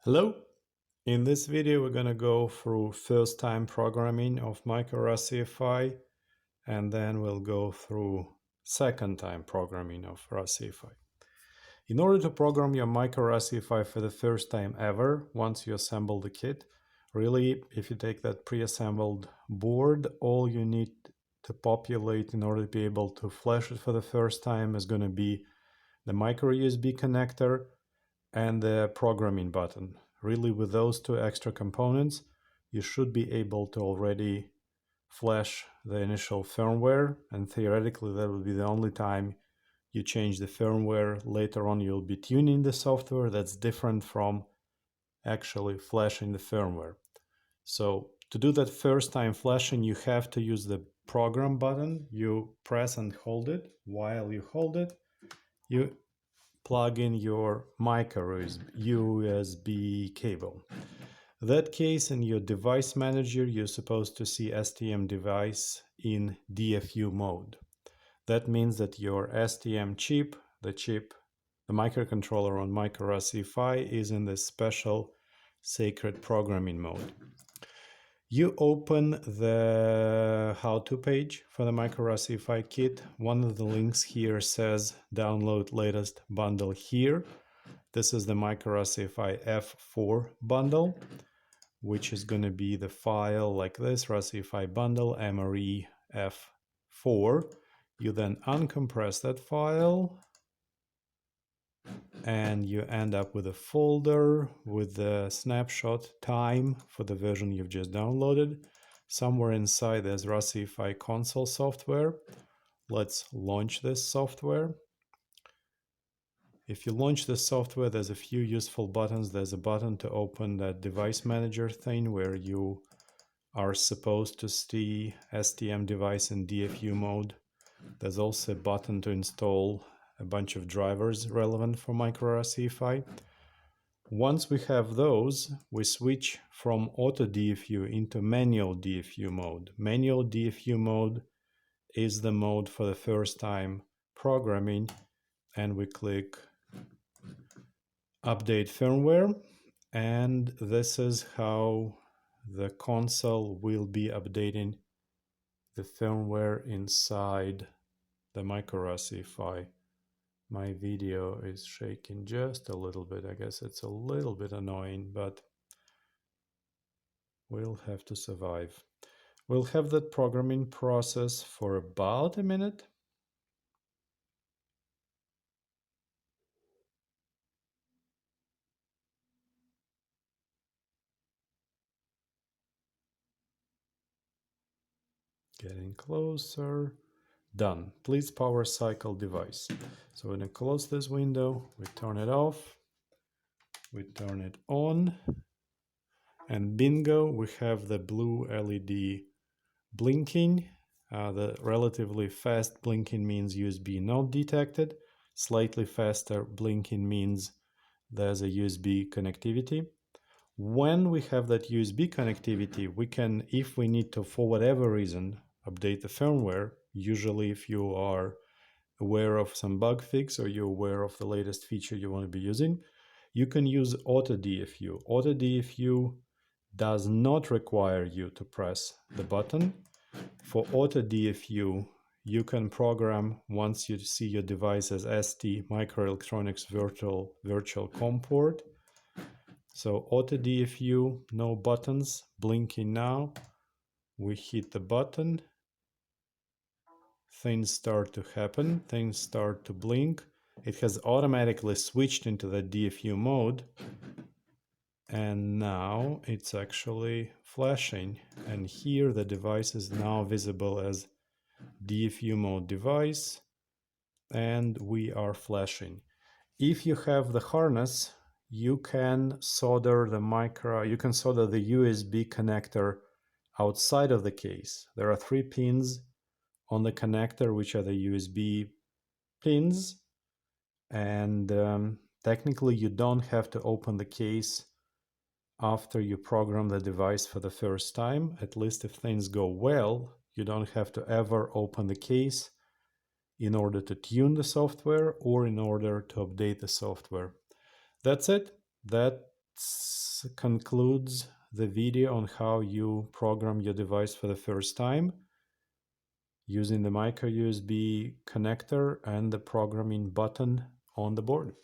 Hello! In this video we're going to go through first time programming of micro rusEfi, and then we'll go through second time programming of rusEfi. In order to program your micro rusEfi for the first time ever, once you assemble the kit, really if you take that pre-assembled board, all you need to populate in order to be able to flash it for the first time is going to be the micro USB connector and the programming button. Really, with those two extra components, you should be able to already flash the initial firmware, and theoretically that will be the only time you change the firmware. Later on you'll be tuning the software. That's different from actually flashing the firmware. So to do that first time flashing, you have to use the program button. You press and hold it. While you hold it, you plug in your micro USB cable. In that case, in your device manager, you're supposed to see STM device in DFU mode. That means that your STM chip, the microcontroller on micro rusEfi, is in this special sacred programming mode. You open the HOWTO page for the micro rusEfi kit. One of the links here says download latest bundle here. This is the micro rusEfi F4 bundle, which is going to be the file like this, rusEfi bundle MRE F4. You then uncompress that file and you end up with a folder with the snapshot time for the version you've just downloaded. Somewhere inside there's rusEfi console software. Let's launch this software. If you launch the software, there's a few useful buttons. There's a button to open that device manager thing where you are supposed to see STM device in DFU mode. There's also a button to install a bunch of drivers relevant for micro rusEfi. Once we have those, we switch from auto DFU into manual DFU mode. Manual DFU mode is the mode for the first time programming, and we click update firmware, and this is how the console will be updating the firmware inside the micro rusEfi. My video is shaking just a little bit. I guess it's a little bit annoying, but we'll have to survive. We'll have that programming process for about a minute. Getting closer. Done. Please power cycle device. So we're going to close this window, we turn it off, we turn it on, and bingo, we have the blue LED blinking. The relatively fast blinking means USB not detected. Slightly faster blinking means there's a USB connectivity. When we have that USB connectivity, we can, if we need to, for whatever reason, update the firmware. Usually if you are aware of some bug fix or you're aware of the latest feature you want to be using, you can use auto DFU. Auto DFU does not require you to press the button. For auto DFU, you can program, once you see your device as ST microelectronics virtual COM port. So auto DFU, no buttons, blinking now. We hit the button. Things start to happen, things start to blink. It has automatically switched into the DFU mode, and now it's actually flashing. And here the device is now visible as DFU mode device, and we are flashing. If you have the harness, you can solder the USB connector outside of the case. There are 3 pins on the connector, which are the USB pins, and technically you don't have to open the case after you program the device for the first time. At least if things go well, you don't have to ever open the case in order to tune the software or in order to update the software. That's it. That concludes the video on how you program your device for the first time using the micro USB connector and the programming button on the board.